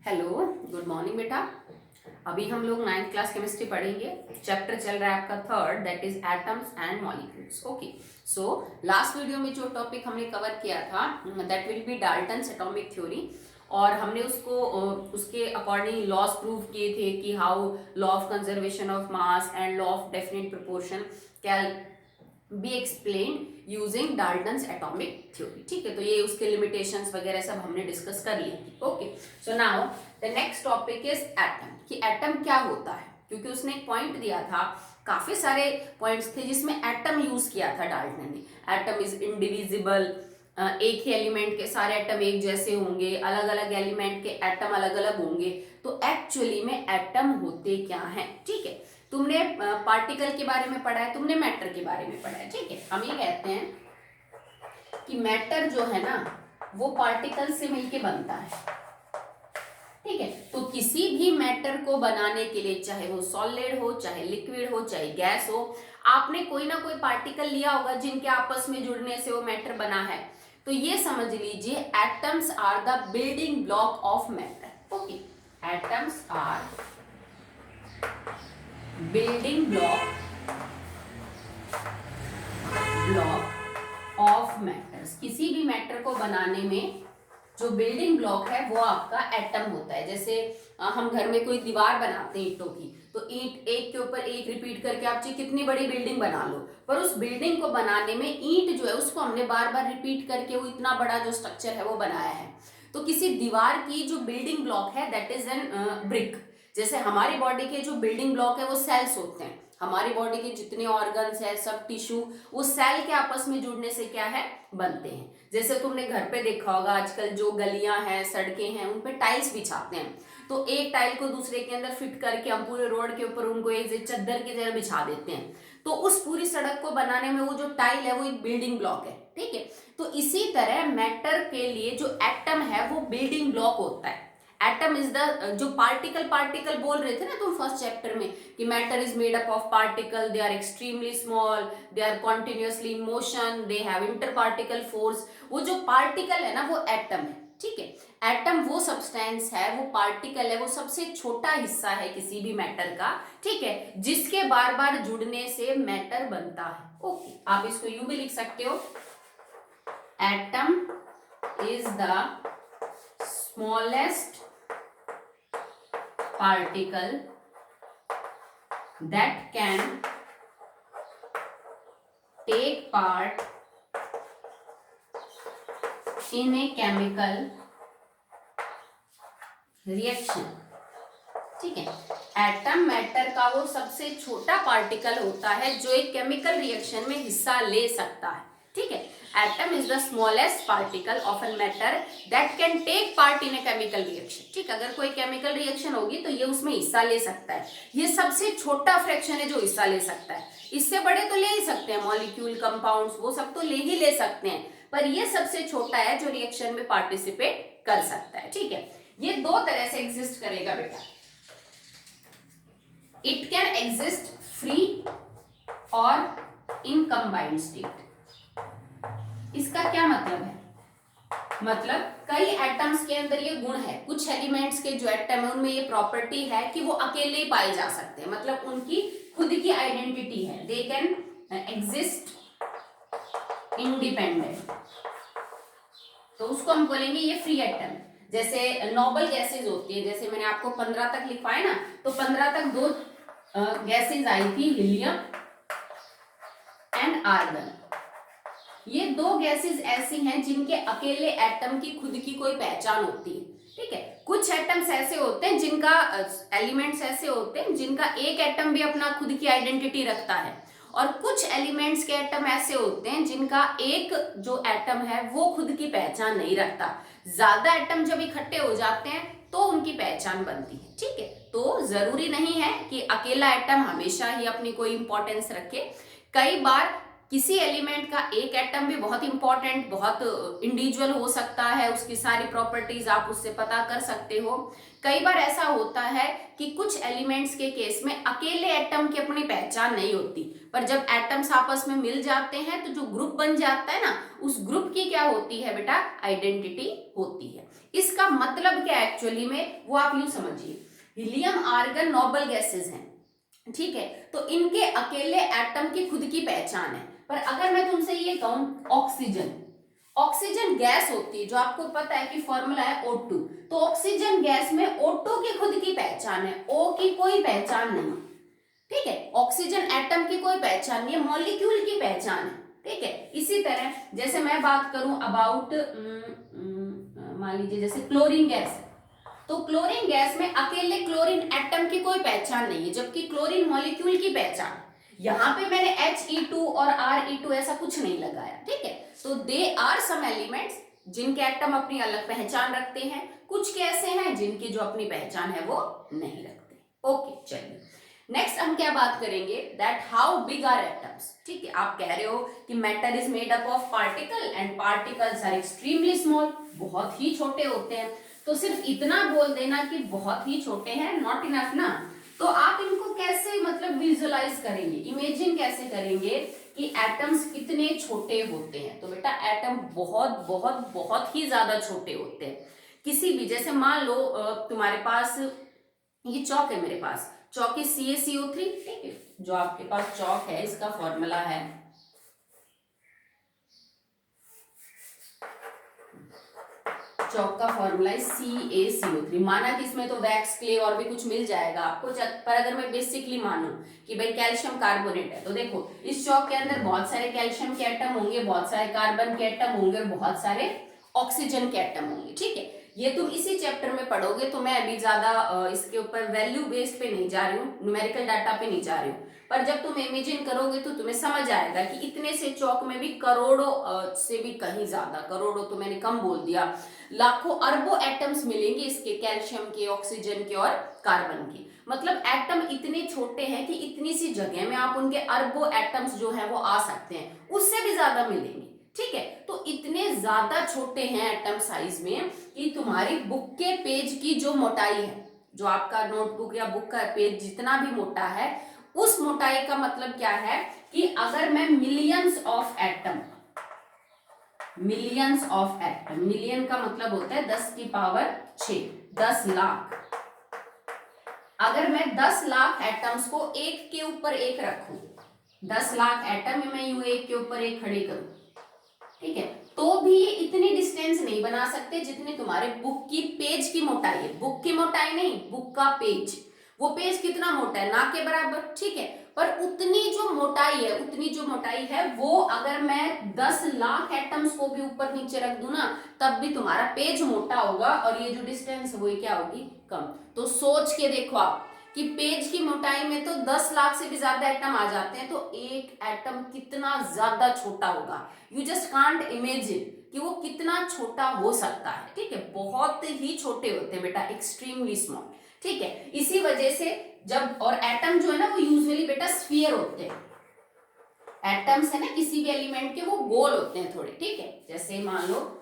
Hello, good morning बेटा। अभी हम लोग 9th क्लास केमिस्ट्री पढ़ेंगे। चैप्टर चल रहा है आपका third, that is atoms and molecules. Okay, so last video में जो टॉपिक हमने कवर किया था that will be Dalton's atomic theory, और हमने उसको उसके अकॉर्डिंग लॉज प्रूव किए थे कि how law of conservation of mass and law of definite proportion can be explain using Dalton's atomic theory. ठीक है, तो ये उसके लिमिटेशंस वगैरह सब हमने डिस्कस कर लिए। Okay, so now the next topic is atom, कि एटम क्या होता है, क्योंकि उसने एक पॉइंट दिया था, काफी सारे पॉइंट्स थे जिसमें एटम यूज किया था डाल्टन ने। एटम इज इंडिविजिबल, एक ही एलिमेंट के सारे एटम एक जैसे होंगे, अलग अलग एलिमेंट के एटम अलग अलग होंगे। तो एक्चुअली में एटम होते क्या हैं? ठीक है, तुमने पार्टिकल के बारे में पढ़ा है, तुमने मैटर के बारे में पढ़ा है। ठीक है, हम ये कहते हैं कि मैटर जो है ना वो पार्टिकल से मिलके बनता है। ठीक है, तो किसी भी मैटर को बनाने के लिए, चाहे वो सॉलिड हो, चाहे लिक्विड हो, चाहे गैस हो, आपने कोई ना कोई पार्टिकल लिया होगा जिनके आपस में जुड़ने से वो मैटर बना है। तो ये समझ लीजिए atoms are the building block of matter. Okay, atoms are building block of matters. किसी भी मैटर को बनाने में जो बिल्डिंग ब्लॉक है वो आपका एटम होता है। जैसे हम घर में कोई दीवार बनाते हैं ईंटों की, तो ईंट एक के ऊपर एक रिपीट करके आप चाहे कितनी बड़ी बिल्डिंग बना लो, पर उस बिल्डिंग को बनाने में ईंट जो है उसको हमने बार बार रिपीट करके वो इतना बड़ा जो स्ट्रक्चर है वो बनाया है। तो किसी दीवार की जो बिल्डिंग ब्लॉक है दैट इज एन ब्रिक। जैसे हमारी बॉडी के जो बिल्डिंग ब्लॉक है वो सेल्स होते हैं। हमारी बॉडी के जितने ऑर्गन्स है, सब टिश्यू, वो सेल के आपस में जुड़ने से क्या है, बनते हैं। जैसे तुमने घर पे देखा होगा आजकल जो गलियां हैं, सड़कें हैं, उन पे टाइल्स बिछाते हैं। तो एक टाइल को दूसरे के अंदर फिट करके हम पूरे रोड के ऊपर उनको एक चद्दर की तरह बिछा देते हैं। तो उस पूरी सड़क को बनाने में वो जो टाइल है वो एक बिल्डिंग ब्लॉक है। ठीक है, तो इसी तरह मैटर के लिए जो एटम है वो बिल्डिंग ब्लॉक होता है। एटम इज द, जो पार्टिकल बोल रहे थे ना तुम फर्स्ट चैप्टर में, कि matter is made up of particle, they are extremely small, they are continuously in motion, they have inter particle force. वो जो पार्टिकल है ना वो एटम है। ठीक है, एटम वो सब्सटेंस है, वो पार्टिकल है, वो सबसे छोटा हिस्सा है किसी भी मैटर का। ठीक है, जिसके बार बार जुड़ने से मैटर बनता है। ओके, आप इसको यूं भी लिख सकते हो, atom is the smallest particle that can take part in a chemical reaction। ठीक है, एटम मैटर का वो सबसे छोटा पार्टिकल होता है जो एक केमिकल रिएक्शन में हिस्सा ले सकता है। ठीक है, atom is the smallest particle of an matter that can take part in a chemical reaction. ठीक, अगर कोई केमिकल रिएक्शन होगी तो ये उसमें हिस्सा ले सकता है। ये सबसे छोटा फ्रैक्शन है जो हिस्सा ले सकता है। इससे बड़े तो ले ही सकते हैं, मॉलिक्यूल, कंपाउंड्स, वो सब तो ले सकते हैं, पर ये सबसे छोटा है जो रिएक्शन में पार्टिसिपेट कर सकता है। ठीक है, ये दो तरह से एग्जिस्ट करेगा बेटा। इट कैन एग्जिस्ट फ्री और इन कंबाइंड स्टेट। इसका क्या मतलब है? मतलब कई एटम्स के अंदर ये गुण है, कुछ एलिमेंट्स के जो एटम है उनमें ये प्रॉपर्टी है कि वो अकेले ही पाए जा सकते हैं, मतलब उनकी खुद की आइडेंटिटी है, दे कैन एग्जिस्ट इंडिपेंडेंट। तो उसको हम बोलेंगे ये फ्री एटम। जैसे नोबल गैसेज होती है, जैसे मैंने आपको 15 तक लिखवाए ना, तो 15 तक दो गैसेज आई थी, हीलियम एंड आर्गन। ये दो गैसेस ऐसी हैं जिनके अकेले एटम की खुद की कोई पहचान होती है। ठीक है, कुछ एटम्स ऐसे होते हैं जिनका, एलिमेंट्स ऐसे होते हैं जिनका एक एटम भी अपना खुद की आइडेंटिटी रखता है, और कुछ एलिमेंट्स के एटम ऐसे होते हैं जिनका एक जो एटम है वो खुद की पहचान नहीं रखता। ज्यादा एटम जब इकट्ठे हो जाते हैं तो उनकी पहचान बनती है। ठीक है, तो जरूरी नहीं है कि अकेला एटम हमेशा ही अपनी कोई इंपॉर्टेंस रखे। कई बार किसी एलिमेंट का एक एटम भी बहुत इंपॉर्टेंट, बहुत इंडिविजुअल हो सकता है, उसकी सारी प्रॉपर्टीज आप उससे पता कर सकते हो। कई बार ऐसा होता है कि कुछ एलिमेंट्स के केस में अकेले एटम की अपनी पहचान नहीं होती, पर जब एटम्स आपस में मिल जाते हैं तो जो ग्रुप बन जाता है ना, उस ग्रुप की क्या होती है बेटा, आइडेंटिटी होती है। इसका मतलब क्या एक्चुअली में, वो आप यूं समझिए, हीलियम आर्गन नोबल गैसेस हैं, ठीक है, तो इनके अकेले एटम की खुद की पहचान है। पर अगर मैं तुमसे ये कहूं ऑक्सीजन, ऑक्सीजन गैस होती है, जो आपको पता है कि फॉर्मूला है O2, तो ऑक्सीजन गैस में O2 की खुद की पहचान है, O की कोई पहचान नहीं, ठीक है, ऑक्सीजन एटम की कोई पहचान नहीं है, मॉलिक्यूल की पहचान है, ठीक है। इसी तरह जैसे मैं बात करूं अबाउट, मान लीजिए जैसे क्लोरीन गैस, तो क्लोरीन गैस में अकेले क्लोरीन एटम की कोई पहचान नहीं है, जबकि क्लोरीन मॉलिक्यूल की पहचान। यहां पे मैंने He2 और Re2 ऐसा कुछ नहीं लगाया, ठीक है। तो दे आर सम एलिमेंट्स जिनके एटम अपनी अलग पहचान रखते हैं, कुछ के ऐसे हैं जिनकी जो अपनी पहचान है वो नहीं रखते। ओके, चलिए नेक्स्ट हम क्या बात करेंगे, that how big are atoms, ठीक है। आप कह रहे हो कि matter is made up of particle and particles are extremely small, बहुत ही छोटे होते हैं। तो सिर्फ इतना बोल देना कि बहुत ही छोटे हैं नॉट इनफ ना, तो आप इनको कैसे मतलब विजुअलाइज करेंगे, इमेजिन कैसे करेंगे कि एटम्स कितने छोटे होते हैं। तो बेटा एटम बहुत बहुत बहुत ही ज्यादा छोटे होते हैं। किसी भी, जैसे मान लो तुम्हारे पास ये चौक है, मेरे पास चौक है CaCO3, ठीक है, जो आपके पास चौक है इसका फॉर्मूला है चौक का फॉर्मूला है CaCO3। माना कि इसमें तो वैक्स, क्ले और भी कुछ मिल जाएगा आपको, पर अगर मैं बेसिकली मानूं कि भाई कैल्शियम कार्बोनेट है, तो देखो इस चौक के अंदर बहुत सारे कैल्शियम के एटम होंगे, बहुत सारे कार्बन के एटम होंगे और बहुत सारे ऑक्सीजन के एटम होंगे, ठीक है। ये तुम इसी चैप्टर में पढ़ोगे, तो मैं अभी ज्यादा इसके ऊपर वैल्यू बेस्ड पे नहीं जा रही हूँ, न्यूमेरिकल डाटा पे नहीं जा रही हूँ, पर जब तुम इमेजिन करोगे तो तुम्हें समझ आएगा कि इतने से चौक में भी करोड़ों से भी कहीं ज्यादा, करोड़ों तो मैंने कम बोल दिया, लाखों अरबों एटम्स मिलेंगे इसके, कैल्शियम के, ऑक्सीजन के और कार्बन के। मतलब एटम इतने छोटे हैं कि इतनी सी जगह में आप उनके अरबों एटम्स जो है वो आ सकते हैं, उससे भी ज्यादा मिलेंगे, ठीक है। तो इतने ज्यादा छोटे हैं एटम साइज में कि तुम्हारी बुक के पेज की जो मोटाई है, जो आपका नोटबुक या बुक का पेज जितना भी मोटा है, उस मोटाई का मतलब क्या है कि अगर मैं मिलियंस ऑफ एटम, मिलियन का मतलब होता है 10 की पावर 6, 10 लाख, अगर मैं 10 लाख एटम्स को एक के ऊपर एक रखूं, 10 लाख एटम मैं यूं एक के ऊपर एक खड़े करूं, ठीक है, तो भी ये इतनी डिस्टेंस नहीं बना सकते जितने तुम्हारे बुक की पेज की मोटाई है। बुक की मोटाई नहीं, बुक का पेज, वो पेज कितना मोटा है, ना के बराबर, ठीक है, पर उतनी जो मोटाई है वो अगर मैं 10 लाख एटम्स को भी ऊपर नीचे रख दूं ना, तब भी तुम्हारा पेज मोटा होगा और ये जो डिस्टेंस है वो क्या होगी, कम। तो सोच के देखो आप कि पेज की मोटाई में तो 10 लाख से भी ज्यादा एटम आ जाते हैं, तो एक एटम कितना ज्यादा छोटा होगा, यू जस्ट कांट इमेजिन कि वो कितना छोटा हो सकता है, ठीक है। बहुत ही छोटे होते हैं बेटा, एक्सट्रीमली स्मॉल, ठीक है। इसी वजह से जब, और एटम जो है ना वो यूजुअली बेटा स्फीयर होते हैं, एटम्स है ना किसी भी एलिमेंट के, वो गोल होते हैं थोड़े, ठीक है। जैसे मान लो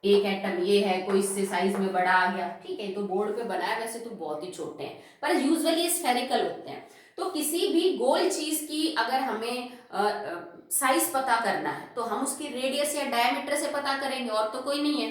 एक एटम ये है, कोई इससे साइज में बड़ा आ गया, ठीक है, तो बोर्ड पे बना है, वैसे तो बहुत ही छोटे हैं, पर यूजुअली स्फेरिकल होते हैं। तो किसी भी गोल चीज की अगर हमें साइज पता करना है तो हम उसकी रेडियस या डायमीटर से पता करेंगे, और तो कोई नहीं है।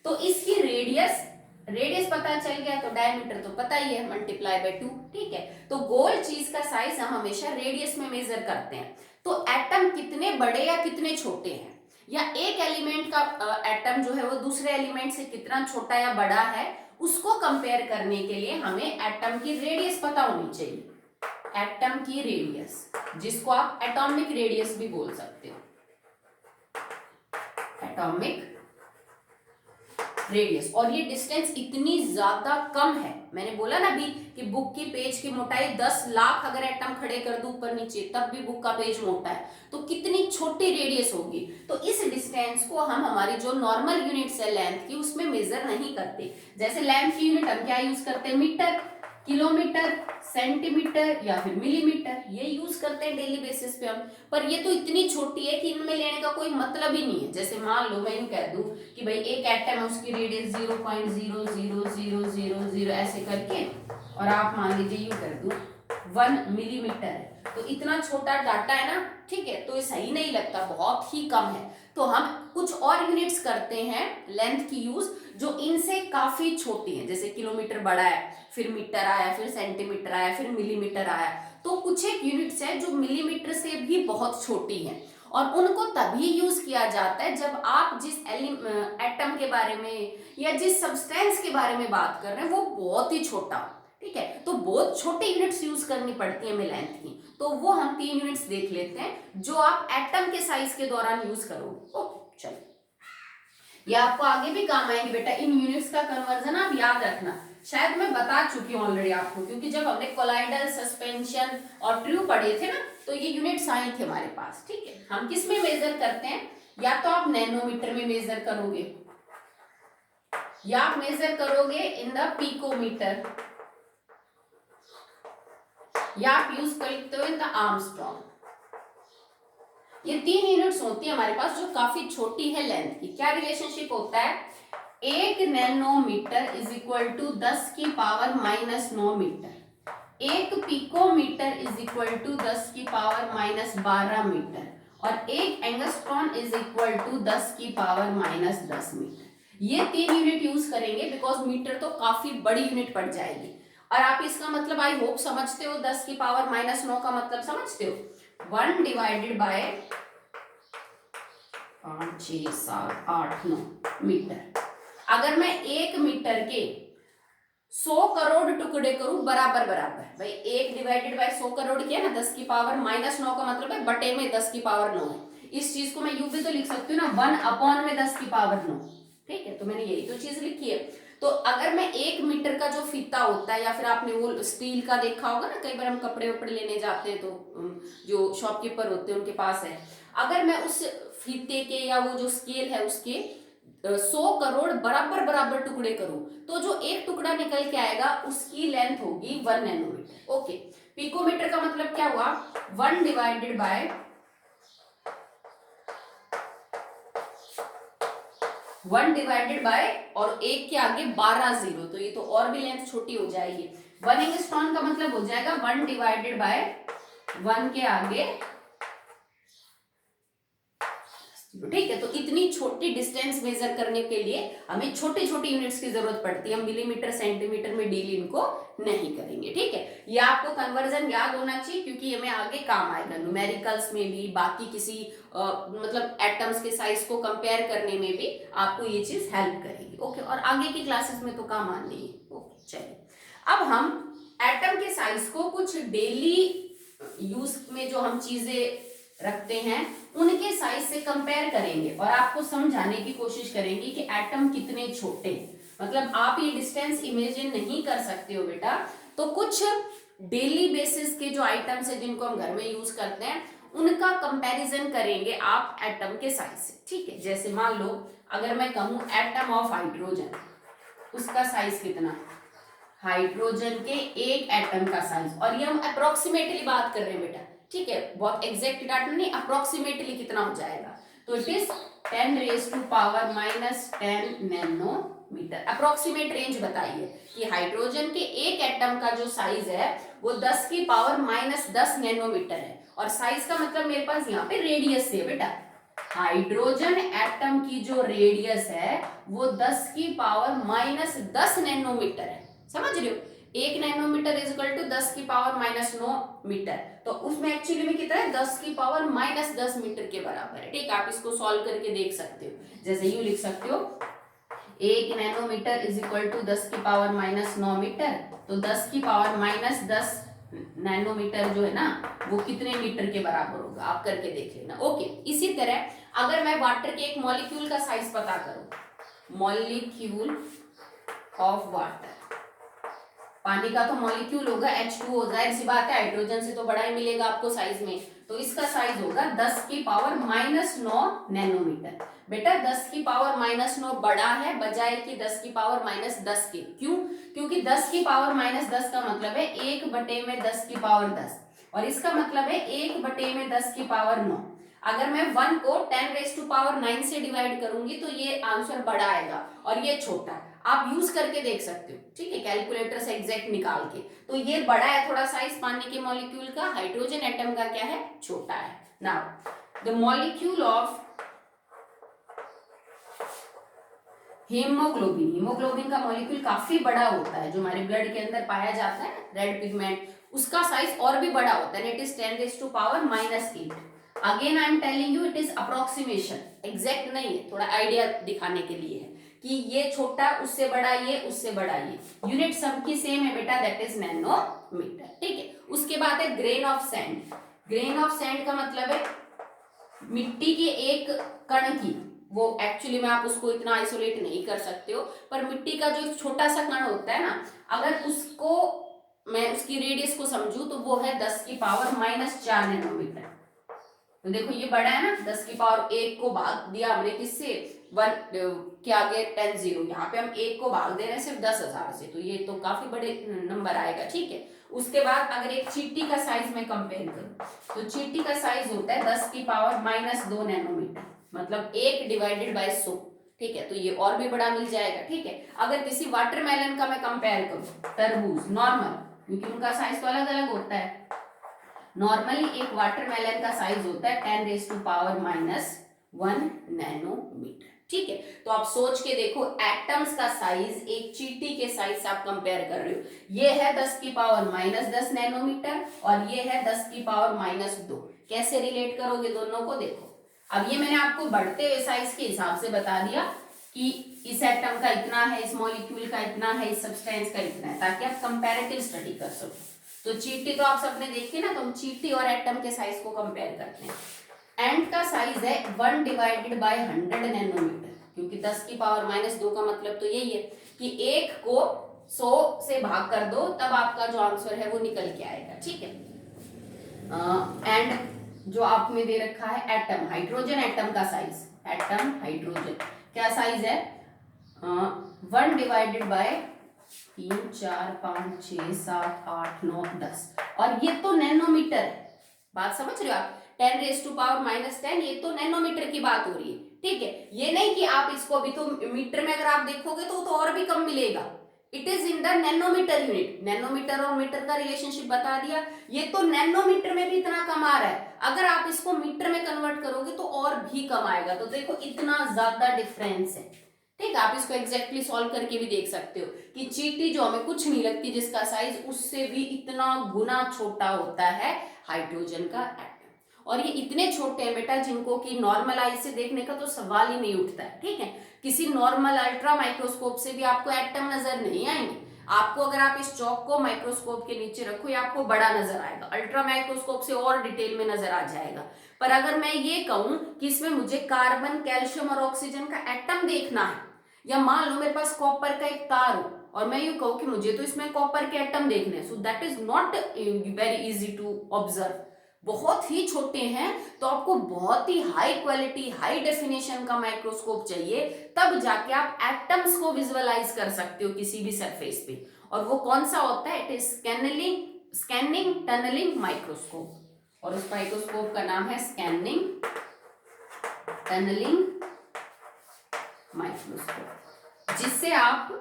तो इसकी रेडियस पता चल गया तो डायमीटर तो पता ही है, मल्टीप्लाई बाय 2, ठीक है। तो गोल चीज का साइज हम हमेशा रेडियस में मेजर करते हैं। तो एटम कितने बड़े या कितने छोटे हैं, या एक एलिमेंट का एटम जो है वो दूसरे एलिमेंट से कितना छोटा या बड़ा है, उसको कंपेयर करने के लिए हमें एटम की रेडियस पता होनी चाहिए। एटम की रेडियस, जिसको आप एटॉमिक रेडियस भी बोल सकते हो, एटॉमिक रेडियस। और ये डिस्टेंस इतनी ज्यादा कम है, मैंने बोला ना अभी कि बुक की पेज की मोटाई 10 लाख अगर एटम खड़े कर दूं ऊपर नीचे तब भी बुक का पेज मोटा है, तो कितनी छोटी रेडियस होगी। तो इस डिस्टेंस को हम हमारी जो नॉर्मल यूनिट्स है लेंथ की, उसमें मेजर नहीं करते। जैसे लेंथ की यूनिट हम क्या यूज करते हैं, मीटर, किलोमीटर, सेंटीमीटर या फिर मिलीमीटर, ये यूज करते हैं डेली बेसिस पे हम। पर ये तो इतनी छोटी है कि इनमें लेने का कोई मतलब ही नहीं है। जैसे मान लो मैं यूं कह दूं कि भाई एक एटम है, उसकी रेडियस 0.00000 ऐसे करके, और आप मान लीजिए यूं कर दूं 1 मिलीमीटर है, तो इतना छोटा डाटा है ना, ठीक है, तो ये सही नहीं लगता, बहुत ही कम है। तो हम कुछ और यूनिट्स करते हैं लेंथ की यूज जो इनसे काफी छोटी है। जैसे किलोमीटर बड़ा है, फिर मीटर आया, फिर सेंटीमीटर आया, फिर मिलीमीटर आया। तो कुछ एक यूनिट्स है जो मिलीमीटर से भी बहुत छोटी है, और उनको तभी यूज किया जाता है जब आप जिस एटम के बारे में या जिस सब्सटेंस के बारे में बात कर रहे हैं वो बहुत ही छोटा, ठीक है। तो बहुत छोटे यूनिट्स यूज करनी पड़ती है हमें लेंथ की। तो वो हम 3 यूनिट्स देख लेते हैं जो आप एटम के साइज के दौरान यूज करोगे। ओके, चलो, ये आपको आगे भी काम आएंगे बेटा। इन यूनिट्स का कन्वर्जन आप याद रखना, शायद मैं बता चुकी हूँ ऑलरेडी आपको, क्योंकि जब हमने कोलाइडल, सस्पेंशन और ट्रू पढ़े थे ना, तो ये यूनिट्स आई थे हमारे पास, ठीक है। हम किस में मेजर करते हैं, या तो आप नैनोमीटर में मेजर करोगे, या आप मेजर करोगे इन द पिकोमीटर, या आप यूज करते हो इन द आर्मस्ट्रॉन्ग। ये 3 यूनिट्स होती है हमारे पास जो काफी छोटी है लेंथ की। क्या रिलेशनशिप होता है, 1 नैनोमीटर इज इक्वल टू 10 की power minus 9 metre, 1 picometre is equal to 10 की पावर माइनस 12 मीटर, और 1 एंगस्ट्रॉन इज इक्वल टू 10 की पावर माइनस 10 मीटर। ये 3 यूनिट यूज करेंगे, बिकॉज मीटर तो काफी बड़ी यूनिट पड़ जाएगी। और आप इसका मतलब आई होप समझते हो, 10 की पावर माइनस 9 का मतलब समझते हो, 1 डिवाइडेड बाय 5 6 7 8 9 मीटर। अगर मैं 1 मीटर के 100 करोड़ टुकड़े करूं बराबर बराबर, भाई 1 डिवाइडेड बाय 100 करोड़ किया ना, 10 की पावर माइनस 9 का मतलब है बटे में 10 की पावर 9 है। इस चीज को मैं यूं भी तो लिख सकती हूँ ना, 1 अपॉन में 10 की पावर 9, ठीक है। तो मैंने यही तो चीज लिखी है। तो अगर मैं 1 मीटर का जो फीता होता है, या फिर आपने वो स्टील का देखा होगा ना, कई बार हम कपड़े वपड़े लेने जाते हैं तो जो शॉपकीपर होते हैं उनके पास है, अगर मैं उस फीते के या वो जो स्केल है उसके 100 करोड़ बराबर बराबर टुकड़े करूं, तो जो एक टुकड़ा निकल के आएगा उसकी लेंथ होगी 1 नैनोमीटर। ओके, पिकोमीटर का मतलब क्या हुआ, 1 डिवाइडेड बाय 1 डिवाइडेड बाय, और एक के आगे 12 जीरो, तो ये तो और भी लेंथ छोटी हो जाएगी। 1 एंगस्ट्रॉन का मतलब हो जाएगा 1 डिवाइडेड बाय 1 के आगे, ठीक है। तो इतनी छोटी डिस्टेंस मेजर करने के लिए हमें छोटी छोटी यूनिट्स की जरूरत पड़ती है। हम मिलीमीटर, सेंटीमीटर में डील इनको नहीं करेंगे, ठीक है। ये आपको कन्वर्जन याद होना चाहिए, क्योंकि हमें आगे काम आएगा न्यूमेरिकल्स में भी, बाकी किसी मतलब एटम्स के साइज को कंपेयर करने में भी आपको ये चीज हेल्प करेगी। ओके, और आगे की क्लासेस में तो काम आनी है। ओके, चलिए, अब हम एटम के साइज को कुछ डेली यूज में जो हम चीजें रखते हैं उनके साइज से कंपेयर करेंगे, और आपको समझाने की कोशिश करेंगे कि एटम कितने छोटे, मतलब आप ये डिस्टेंस इमेजिन नहीं कर सकते हो बेटा। तो कुछ डेली बेसिस के जो आइटम्स है जिनको हम घर में यूज करते हैं, उनका कंपैरिजन करेंगे आप एटम के साइज से, ठीक है। जैसे मान लो अगर मैं कहूं एटम ऑफ हाइड्रोजन, उसका साइज कितना, हाइड्रोजन के एक एटम का साइज, और ये हम अप्रोक्सीमेटली बात कर रहे हैं बेटा, ठीक है, बहुत एग्जैक्ट डाटा नहीं, अप्रोक्सीमेटली कितना हो जाएगा, तो it is 10 raise to power minus 10 nanometre. Approximate range बताइए कि हाइड्रोजन के एक एटम का जो साइज है वो 10 की पावर माइनस 10 नैनोमीटर है, और साइज का मतलब मेरे पास यहाँ पे रेडियस है बेटा। हाइड्रोजन एटम की जो रेडियस है वो 10 की पावर माइनस 10 नैनोमीटर है, समझ रहे हो। 1 नैनोमीटर इज इक्वल टू 10 की पावर माइनस 9 मीटर, तो उसमें एक्चुअली में कितना है, 10 की पावर माइनस 10 मीटर के बराबर है, ठीक है। आप इसको सॉल्व करके देख सकते हो, जैसे यूं लिख सकते हो 1 नैनोमीटर इज इक्वल टू 10 की पावर माइनस 9 मीटर, तो 10 की पावर माइनस 10 नैनोमीटर जो है ना वो कितने मीटर के बराबर होगा, आप करके देख लेना। ओके, इसी तरह अगर मैं वाटर के एक मॉलिक्यूल का साइज पता करूं, मॉलिक्यूल ऑफ वाटर, पानी का तो मॉलिक्यूल होगा H2O, जाहिर सी बात है हाइड्रोजन से तो बड़ा ही मिलेगा आपको साइज में, तो इसका साइज होगा 10 की पावर -9 नैनोमीटर। बेटा 10 की पावर -9 बड़ा है बजाय कि 10 की पावर -10 के। क्यों? क्योंकि 10 की पावर -10 का मतलब है 1/10 की पावर 10 और इसका मतलब है 1/10 की पावर 9। अगर मैं 1 को 10⁻⁹ से डिवाइड करूंगी तो ये आंसर बड़ा आएगा और ये छोटा। आप यूज करके देख सकते हो, ठीक है, कैलकुलेटर से एग्जैक्ट निकाल के। तो ये बड़ा है थोड़ा साइज पानी के मॉलिक्यूल का, हाइड्रोजन एटम का क्या है, छोटा है। Now the molecule of haemoglobin, haemoglobin का मॉलिक्यूल काफी बड़ा होता है, जो हमारे ब्लड के अंदर पाया जाता है रेड पिगमेंट, उसका साइज और भी बड़ा होता है। It is 10⁻⁻8। Again I am telling you it is approximation, exact नहीं है, थोड़ा आइडिया दिखाने के लिए है कि ये छोटा उससे बड़ा ये उससे बड़ा ये, यूनिट सबकी सेम है बेटा, दैट इज नैनोमीटर, ठीक है। उसके बाद है grain of sand. Grain of sand का मतलब है मिट्टी के एक कण की, वो एक्चुअली में आप उसको इतना आइसोलेट नहीं कर सकते हो, पर मिट्टी का जो छोटा सा कण होता है ना, अगर उसको मैं उसकी रेडियस को समझूं तो वो है 10 की पावर -4 नैनोमीटर। तो देखो ये बड़ा है ना, 10 की पावर 1 को भाग दिया हमने किससे, 1 के आगे 10 जीरो, यहाँ पे हम 1 को भाग दे रहे हैं सिर्फ 10,000 से, तो ये तो काफी बड़े नंबर आएगा, ठीक है। उसके बाद अगर एक चींटी का साइज मैं कंपेयर करूं तो चींटी का साइज होता है 10 की पावर -2 नैनोमीटर, मतलब 1/100, ठीक है। तो ये और भी बड़ा मिल जाएगा, ठीक है। अगर किसी वाटरमेलन का मैं कंपेयर करूं, तरबूज नॉर्मल, क्योंकि उनका साइज तो अलग अलग होता है। नॉर्मली एक वाटरमेलन का साइज होता है 10⁻⁻1 नैनोमीटर, ठीक है। तो आप सोच के देखो, एटम्स का साइज एक चींटी के साइज से आप कंपेयर कर रहे हो, ये है 10 की पावर -10 नैनोमीटर और ये है 10 की पावर -2। कैसे रिलेट करोगे दोनों को, देखो अब ये मैंने आपको बढ़ते हुए साइज के हिसाब से बता दिया कि इस एटम का इतना है, इस मॉलिक्यूल का इतना है, इस सब्सटेंस का इतना है, ताकि आप कंपैरेटिव स्टडी कर सको। तो चींटी तो आप सबने देखी ना, तो हम चींटी और एटम के साइज को कंपेयर करते हैं। एंट का साइज है 1/100 नैनोमीटर, क्योंकि 10 की पावर -2 का मतलब तो यही है कि 1 को 100 से भाग कर दो, तब आपका जो आंसर है वो निकल के आएगा, ठीक है। एंड जो आपने दे रखा है एटम, हाइड्रोजन एटम का साइज, एटम हाइड्रोजन क्या साइज है, 1/3, 4, 5, 6, 7, 8, 9, 10, और ये तो नैनोमीटर है। बात समझ रहे हो आप, 10⁻⁻10, ये तो नैनोमीटर की बात हो रही है, ठीक है। ये नहीं कि आप इसको अभी तो मीटर में अगर आप देखोगे तो और भी कम मिलेगा। It is in the nanometre unit, nanometre और मीटर का रिलेशनशिप बता दिया। ये तो नैनोमीटर में भी इतना कम आ रहा है, अगर आप इसको मीटर में कन्वर्ट करोगे तो और भी कम आएगा। तो देखो इतना ज्यादा डिफरेंस है, ठीक है। आप इसको एग्जैक्टली सॉल्व करके भी देख सकते हो कि चींटी जो हमें कुछ नहीं लगती, जिसका साइज उससे भी इतना गुना छोटा होता है हाइड्रोजन का एटम। और ये इतने छोटे हैं बेटा, जिनको कि नॉर्मल आई से देखने का तो सवाल ही नहीं उठता है, ठीक है। किसी नॉर्मल अल्ट्रा माइक्रोस्कोप से भी आपको एटम नजर नहीं आएंगे। आपको अगर आप इस चौक को माइक्रोस्कोप के नीचे रखो, ये आपको बड़ा नजर आएगा, अल्ट्रा माइक्रोस्कोप से और डिटेल में नजर आ जाएगा। पर अगर मैं ये कहूं कि इसमें मुझे कार्बन, कैल्शियम और ऑक्सीजन का एटम देखना है, या मान लो मेरे पास कॉपर का एक तार हो और मैं यूं कहूं कि मुझे तो इसमें कॉपर के एटम देखने हैं, so that is not very easy to observe, बहुत ही छोटे हैं। तो आपको बहुत ही हाई क्वालिटी, हाई डेफिनेशन का माइक्रोस्कोप चाहिए, तब जाके आप एटम्स को विजुअलाइज कर सकते हो किसी भी सरफेस पे। और वो कौन सा होता है, it is scanning tunnelling microscope, और उस माइक्रोस्कोप का नाम है स्कैनिंग टनलिंग माइक्रोस्कोप, जिससे आप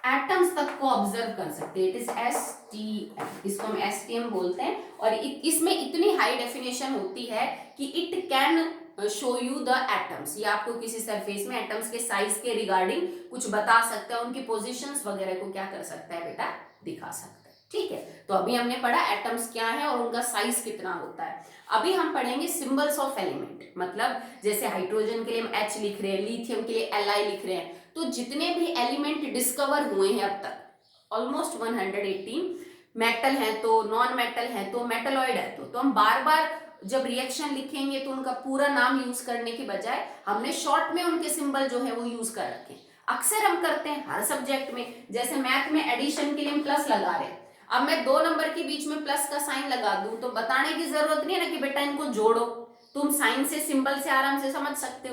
एटम्स तक को ऑब्जर्व कर सकते हैं। इट इज STM, इसको हम STM बोलते हैं। और इसमें इतनी हाई डेफिनेशन होती है कि it can show you the atoms, ये आपको किसी सरफेस में एटम्स के साइज के रिगार्डिंग कुछ बता सकता है, उनकी पोजीशंस वगैरह को क्या कर सकता है बेटा, दिखा सकता है, ठीक है। तो अभी हमने पढ़ा एटम्स क्या है और उनका साइज कितना होता है। अभी हम पढ़ेंगे सिंबल्स ऑफ एलिमेंट, मतलब जैसे हाइड्रोजन के लिए हम H लिख रहे हैं, लिथियम के लिए Li लिख रहे हैं। तो जितने भी एलिमेंट डिस्कवर हुए हैं अब तक, ऑलमोस्ट 118, मेटल है तो, नॉन मेटल है तो, मेटलॉइड है तो हम बार बार जब रिएक्शन लिखेंगे तो उनका पूरा नाम यूज करने के बजाय हमने शॉर्ट में उनके सिंबल जो है वो यूज कर रखे हैं। अक्सर हम करते हैं हर सब्जेक्ट में, जैसे मैथ में एडिशन के लिए हम प्लस लगा रहे हैं, अब मैं 2 नंबर के बीच में प्लस का साइन लगा दूं तो बताने की जरूरत नहीं है ना कि बेटा इनको जोड़ो, तुम साइन से सिंबल से आराम से समझ सकते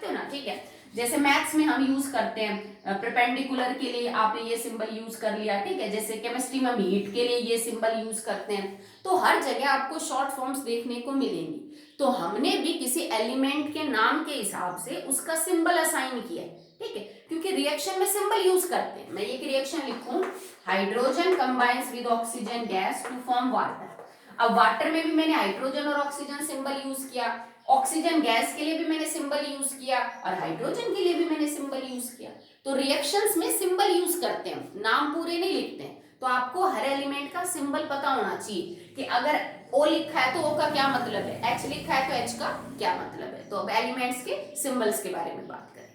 हो ना, ठीक है। जैसे मैथ्स में हम यूज करते हैं परपेंडिकुलर के लिए आप ये सिंबल यूज कर लिया, ठीक है। जैसे केमिस्ट्री में हम हीट के लिए ये सिंबल यूज करते हैं, तो हर जगह आपको शॉर्ट फॉर्म्स देखने को मिलेंगी। तो हमने भी किसी एलिमेंट के नाम के हिसाब से उसका सिंबल असाइन किया है, ठीक है, क्योंकि रिएक्शन में सिंबल यूज करते हैं। मैं एक रिएक्शन लिखूं, hydrogen combines with oxygen gas to form water. अब वाटर में भी मैंने हाइड्रोजन और ऑक्सीजन सिंबल यूज किया, ऑक्सीजन गैस के लिए भी मैंने सिंबल यूज किया और हाइड्रोजन के लिए भी मैंने सिंबल यूज किया। तो रिएक्शंस में सिंबल यूज करते हैं, नाम पूरे नहीं लिखते हैं। तो आपको हर एलिमेंट का सिंबल पता होना चाहिए कि अगर O लिखा है तो O का क्या मतलब है, H लिखा है तो H का क्या मतलब है। तो अब एलिमेंट्स के सिंबल्स के बारे में बात करें।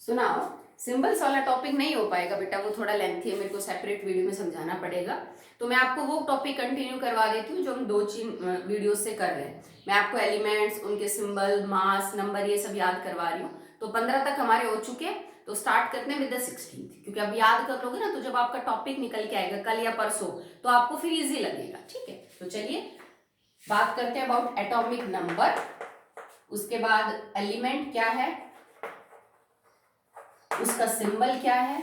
सुनाओ, सिंबल्स वाला टॉपिक नहीं हो पाएगा बेटा, वो थोड़ा लेंथी है, मेरे को सेपरेट वीडियो में समझाना पड़ेगा। तो मैं आपको वो टॉपिक कंटिन्यू करवा देती हूँ जो हम 2-3 वीडियो से कर रहे हैं। मैं आपको एलिमेंट्स, उनके सिंबल, मास, नंबर, ये सब याद करवा रही हूँ। तो 15 तक हमारे हो चुके हैं, तो स्टार्ट करते हैं विद द 16th, क्योंकि अब याद कर लोगे ना तो जब आपका टॉपिक निकल के आएगा कल या परसों तो आपको फिर इजी लगेगा, ठीक है। तो चलिए बात करते हैं अबाउट एटॉमिक नंबर, उसके बाद एलिमेंट क्या है, उसका सिंबल क्या है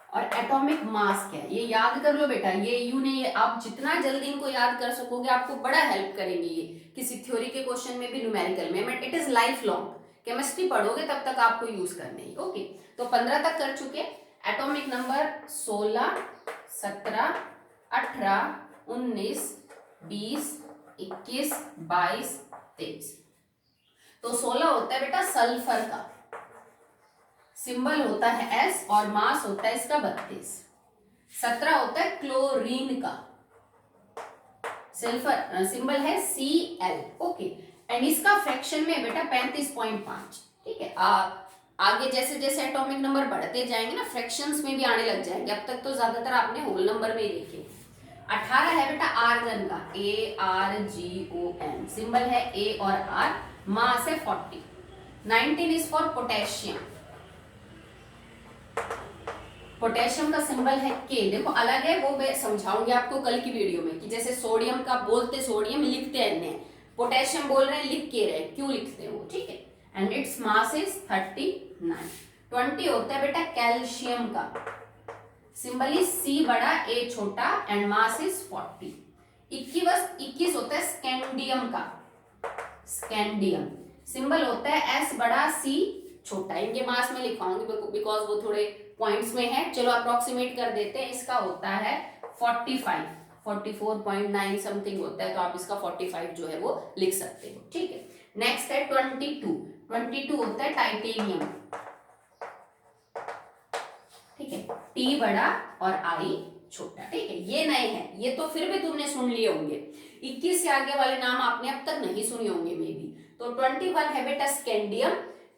और एटॉमिक मास क्या है। ये याद कर लो बेटा, ये यू नहीं है, आप जितना जल्दी इनको याद कर सकोगे आपको बड़ा हेल्प करेंगे ये किसी थ्योरी के क्वेश्चन में भी, न्यूमेरिकल में। It is life long, chemistry पढ़ोगे तब तक आपको यूज करने ही, ओके। तो 15 तक कर चुके। Atomic number 16, 17, 18, 19, 20, 21, 22, 23। तो 16 होता है बेटा सल्फर का, सिंबल होता है एस और मास होता है इसका 32। 17 होता है क्लोरीन का, सल्फर सिंबल है Cl, ओके। एंड इसका फ्रैक्शन में बेटा 35.5, ठीक है। आगे जैसे जैसे एटॉमिक नंबर बढ़ते जाएंगे ना फ्रैक्शंस में भी आने लग जाएंगे, अब तक तो ज्यादातर आपने होल नंबर में ही देखे। 18 है बेटा आर्गन का, ARGON, सिंबल है A और R, मास है 40। 19 इज फॉर पोटेशियम, पोटेशियम का सिंबल है K। देखो अलग है, वो मैं समझाऊंगी आपको कल की वीडियो में कि जैसे सोडियम का बोलते सोडियम लिखते हैं, पोटेशियम बोल रहे हैं लिख के रहे, क्यों लिखते हैं वो, ठीक है। And its mass is 39। 20 होता है बेटा कैल्शियम का, सिंबल इज C बड़ा A छोटा एंड मास इज 40। 21 होता है स्कैंडियम का, स्कैंडियम सिंबल होता है S बड़ा C छोटा। इनके मास में लिखवाऊंगी बिकॉज वो थोड़े पॉइंट्स में है, चलो अप्रोक्सीमेट कर देते हैं। इसका होता है 45, 44.9 समथिंग होता है, तो आप इसका 45 जो है वो लिख सकते हो, ठीक है। नेक्स्ट है 22 होता है टाइटेनियम, ठीक है, T बड़ा और I छोटा, ठीक है। ये नए हैं, ये तो फिर भी तुमने सुन लिए होंगे, 21 से आगे वाले नाम आपने अब तक नहीं सुने होंगे मे बी। तो 21 है बेटा स्कैंडियम,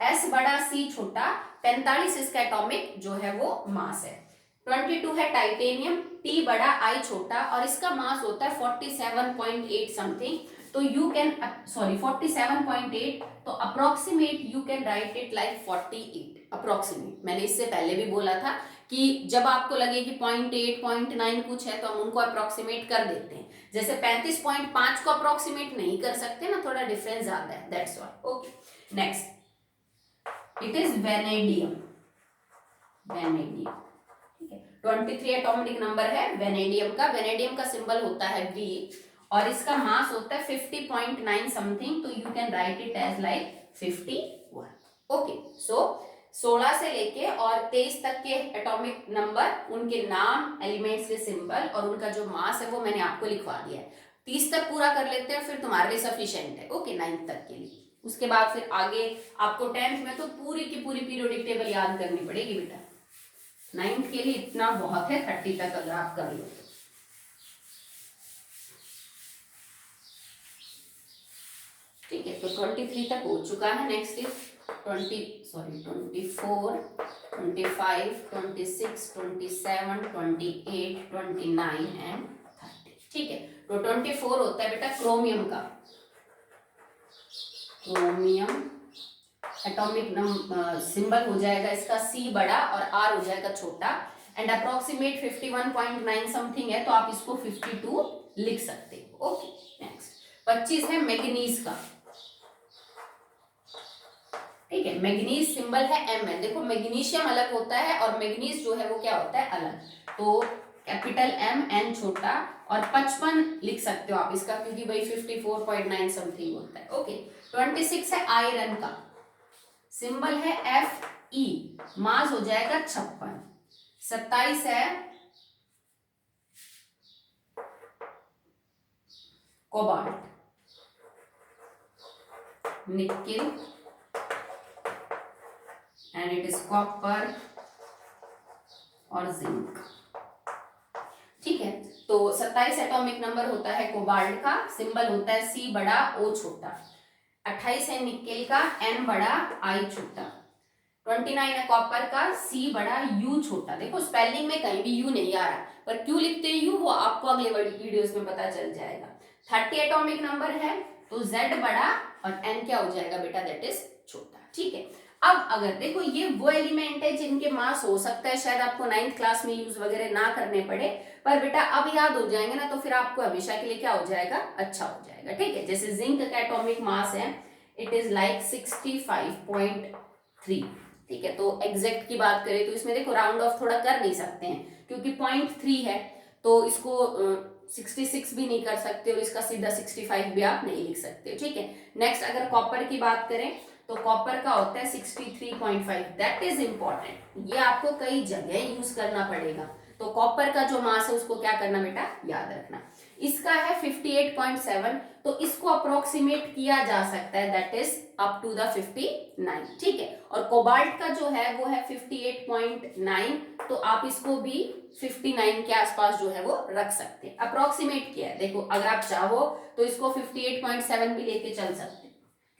S बड़ा C छोटा, 45 इसका एटॉमिक जो है वो मास है। 22 है टाइटेनियम, T बड़ा I छोटा और इसका मास होता है 47.8 समथिंग। तो यू कैन 47.8, तो approximate you can write it like 48 approximate. मैंने इससे पहले भी बोला था कि जब आपको लगे कि 0.8 0.9 कुछ है तो हम उनको अप्रोक्सीमेट कर देते हैं। जैसे 35.5 को अप्रोक्सीमेट नहीं कर सकते ना, थोड़ा डिफरेंस आता है, that's why, okay. Next it is vanadium, ठीक है। 23 एटॉमिक नंबर है वेनेडियम का, वेनेडियम का सिंबल होता है V और इसका मास होता है 50.9 समथिंग, तो you can write it as like 51, okay. So 16 से लेके और 23 तक के एटॉमिक नंबर, उनके नाम, एलिमेंट्स के सिंबल और उनका जो मास है वो मैंने आपको लिखवा दिया है। 30 तक पूरा कर लेते हैं, फिर तुम्हारे लिए सफिशिएंट है, ओके, 9th तक के लिए। उसके बाद फिर आगे आपको 10th में तो पूरी की पूरी पीरियोडिक टेबल याद करनी पड़ेगी बेटा, 9th के लिए इतना बहुत है, 30 तक अगर आप कर लो तो। ठीक है, तो 23 तक हो चुका है। नेक्स्ट इज 24, 25, 26, 27, 28, 29 एंड 30, ठीक है। तो 24 होता है बेटा क्रोमियम का, क्रोमियम एटॉमिक सिंबल हो जाएगा इसका C बड़ा और R हो जाएगा छोटा, एंड अप्रोक्सीमेट 51.9 समथिंग है, तो आप इसको 52 लिख सकते हो। ओके नेक्स्ट 25 है मैग्नीज का। ठीक है, मैग्नीज सिंबल है Mn। देखो मैग्नीशियम अलग होता है और मैग्नीज जो है वो क्या होता है अलग, तो कैपिटल M N छोटा और 55 लिख सकते हो आप इसका, क्योंकि भाई 54.9 समथिंग होता है। ओके 26 है आयरन का, सिंबल है Fe, मास हो जाएगा 56। 27 है cobalt, nickel and it is copper और जिंक। ठीक है, तो 27 एटॉमिक नंबर होता है कोबाल्ट का, सिंबल होता है C बड़ा O छोटा। 28 है निकेल का, N बड़ा I छोटा। 29 है कॉपर का, C बड़ा U छोटा। देखो स्पेलिंग में कहीं भी U नहीं आ रहा, पर क्यों लिखते हैं U वो आपको अगले वीडियोस में पता चल जाएगा। 30 एटॉमिक नंबर है, तो Z बड़ा और N क्या हो जाएगा बेटा, दैट इज छोटा। ठीक है, अब अगर देखो ये वो एलिमेंट है जिनके मास हो सकता है शायद आपको 9th क्लास में यूज वगैरह ना करने पड़े, पर बेटा अब याद हो जाएंगे ना, तो फिर आपको हमेशा के लिए क्या हो जाएगा, अच्छा हो जाएगा। ठीक है, जैसे जिंक का एटॉमिक मास है इट इज लाइक 65.3। ठीक है, तो एग्जैक्ट की बात करें तो इसमें देखो राउंड ऑफ थोड़ा कर नहीं सकते हैं, क्योंकि 0.3 है, तो इसको 66 भी नहीं कर सकते और इसका सीधा 65 भी आप नहीं लिख सकते। ठीक है, नेक्स्ट अगर कॉपर की बात करें तो कॉपर का होता है 63.5। दैट इज इंपॉर्टेंट, ये आपको कई जगह यूज करना पड़ेगा। तो कॉपर का जो मास है उसको क्या करना बेटा, याद रखना। इसका है 58.7, तो इसको अप्रोक्सीमेट किया जा सकता है, that is up to the 59। ठीक है, और कोबाल्ट का जो है वो है 58.9, तो आप इसको भी 59 के आसपास जो है वो रख सकते हैं, अप्रोक्सीमेट किया है। देखो अगर आप चाहो तो इसको 58.7 भी लेके चल सकते हैं,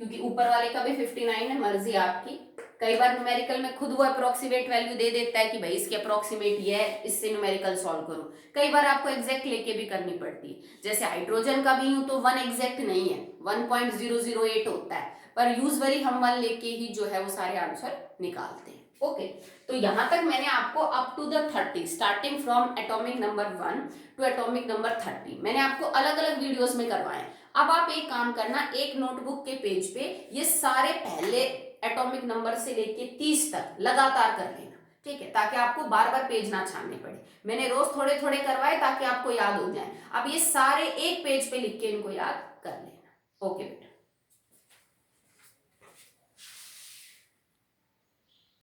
क्योंकि ऊपर वाले का भी 59 है, मर्जी आपकी। कई बार न्यूमेरिकल में खुद वो अप्रोक्सीमेट वैल्यू दे देता है कि भाई इसके अप्रोक्सीमेट ये है, इससे न्यूमेरिकल सॉल्व करो। कई बार आपको एग्जैक्ट लेके भी करनी पड़ती है, जैसे हाइड्रोजन का भी यूं तो 1 एग्जैक्ट नहीं है, 1.008 होता है, पर यूजुअली हम 1 लेके ही जो है वो सारे आंसर निकालते हैं। ओके, तो यहां तक मैंने आपको up to the 30 starting from atomic number 1 to atomic number 30 मैंने आपको अलग अलग वीडियोस में करवाए। अब आप एक काम करना, एक नोटबुक के पेज पे ये सारे पहले एटॉमिक नंबर से लेके 30 तक लगातार कर लेना। ठीक है, ताकि आपको बार बार पेज ना छानने पड़े। मैंने रोज थोड़े थोड़े करवाए ताकि आपको याद हो जाए। अब ये सारे एक पेज पे लिख के इनको याद कर लेना। ओके बेटा।